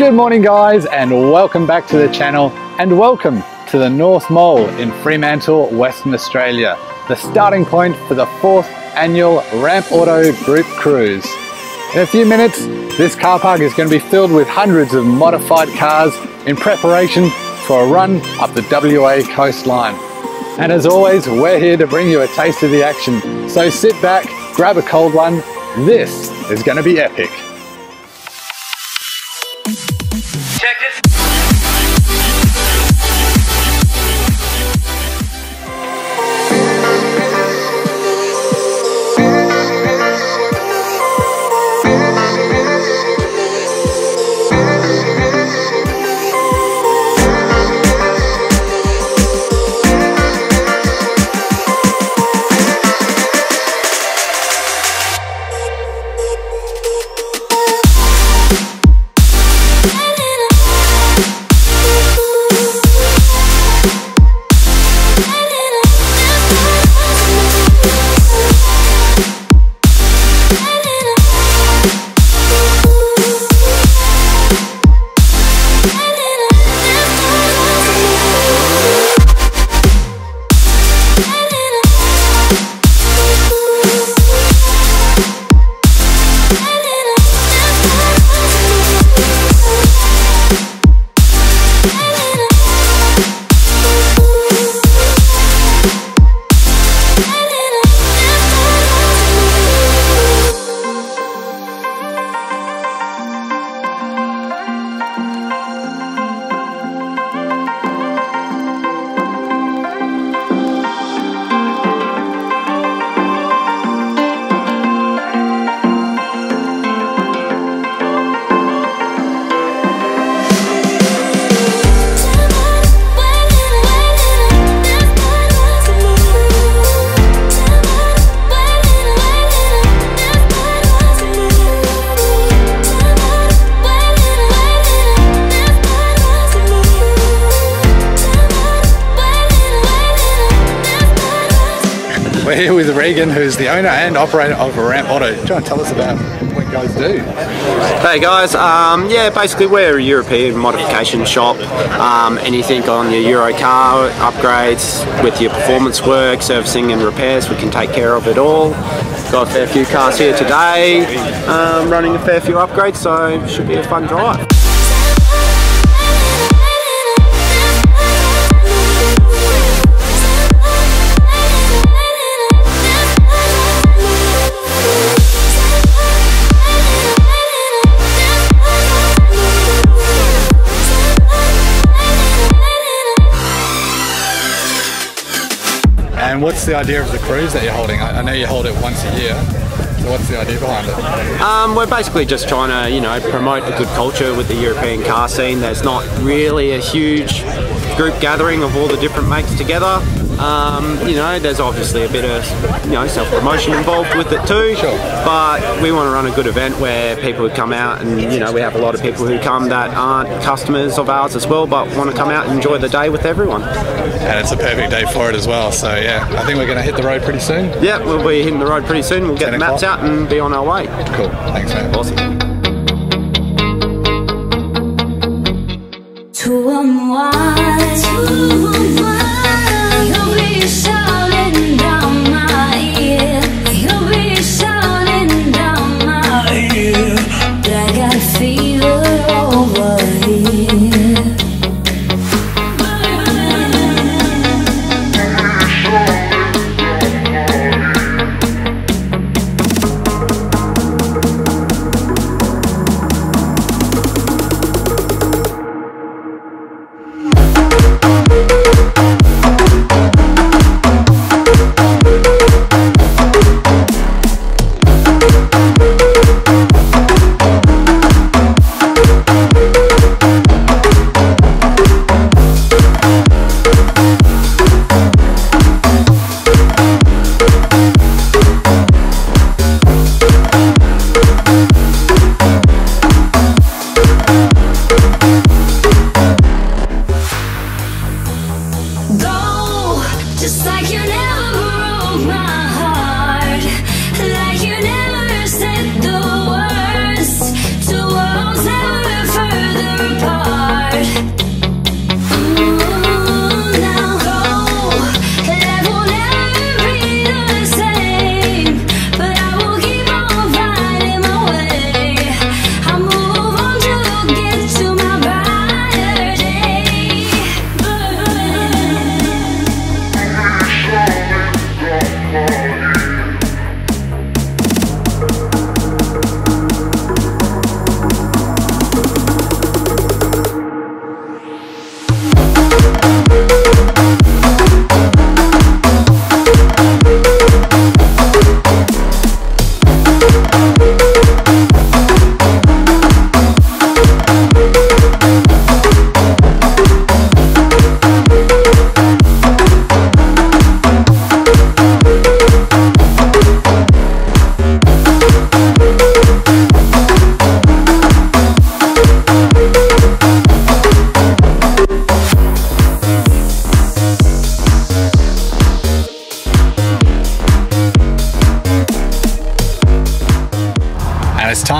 Good morning guys, and welcome back to the channel, and welcome to the North Mole in Fremantle, Western Australia, the starting point for the 4th annual Ramp Auto Group Cruise. In a few minutes, this car park is going to be filled with hundreds of modified cars in preparation for a run up the WA coastline. And as always, we're here to bring you a taste of the action. So sit back, grab a cold one. This is going to be epic. Check this. We're here with Regan, who's the owner and operator of Ramp Auto. Do you want to tell us about what you guys do? Hey guys, yeah, basically we're a European modification shop. Anything on your Euro car upgrades with your performance work, servicing and repairs, we can take care of it all. Got a fair few cars here today, running a fair few upgrades, so it should be a fun drive. And what's the idea of the cruise that you're holding? I know you hold it once a year, so what's the idea behind it? We're basically just trying to, you know, promote a good culture with the European car scene. There's not really a huge group gathering of all the different makes together. You know, there's obviously a bit of, you know, self-promotion involved with it too. Sure. But we want to run a good event where people would come out, and you know, we have a lot of people who come that aren't customers of ours as well, but want to come out and enjoy the day with everyone. And it's a perfect day for it as well. So yeah, I think we're going to hit the road pretty soon. Yeah, we'll be hitting the road pretty soon. We'll get the maps out and be on our way. Cool. Thanks, man. Awesome. To unwind, you'll be shouting down my ear. You'll be shouting down my ear. I got a fever over here.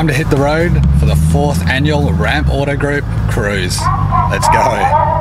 time to hit the road for the 4th annual Ramp Auto Group Cruise. Let's go.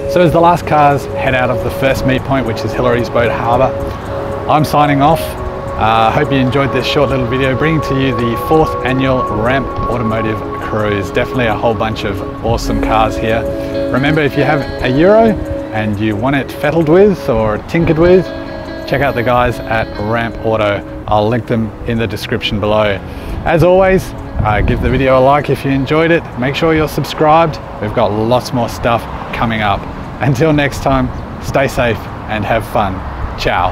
So as the last cars head out of the first meet point, which is Hillary's Boat Harbour, I'm signing off. Hope you enjoyed this short little video bringing to you the 4th annual Ramp Automotive Cruise. Definitely a whole bunch of awesome cars here. Remember, if you have a Euro and you want it fettled with or tinkered with, check out the guys at Ramp Auto. I'll link them in the description below. As always, give the video a like if you enjoyed it. Make sure you're subscribed. We've got lots more stuff coming up. Until next time, stay safe and have fun. Ciao.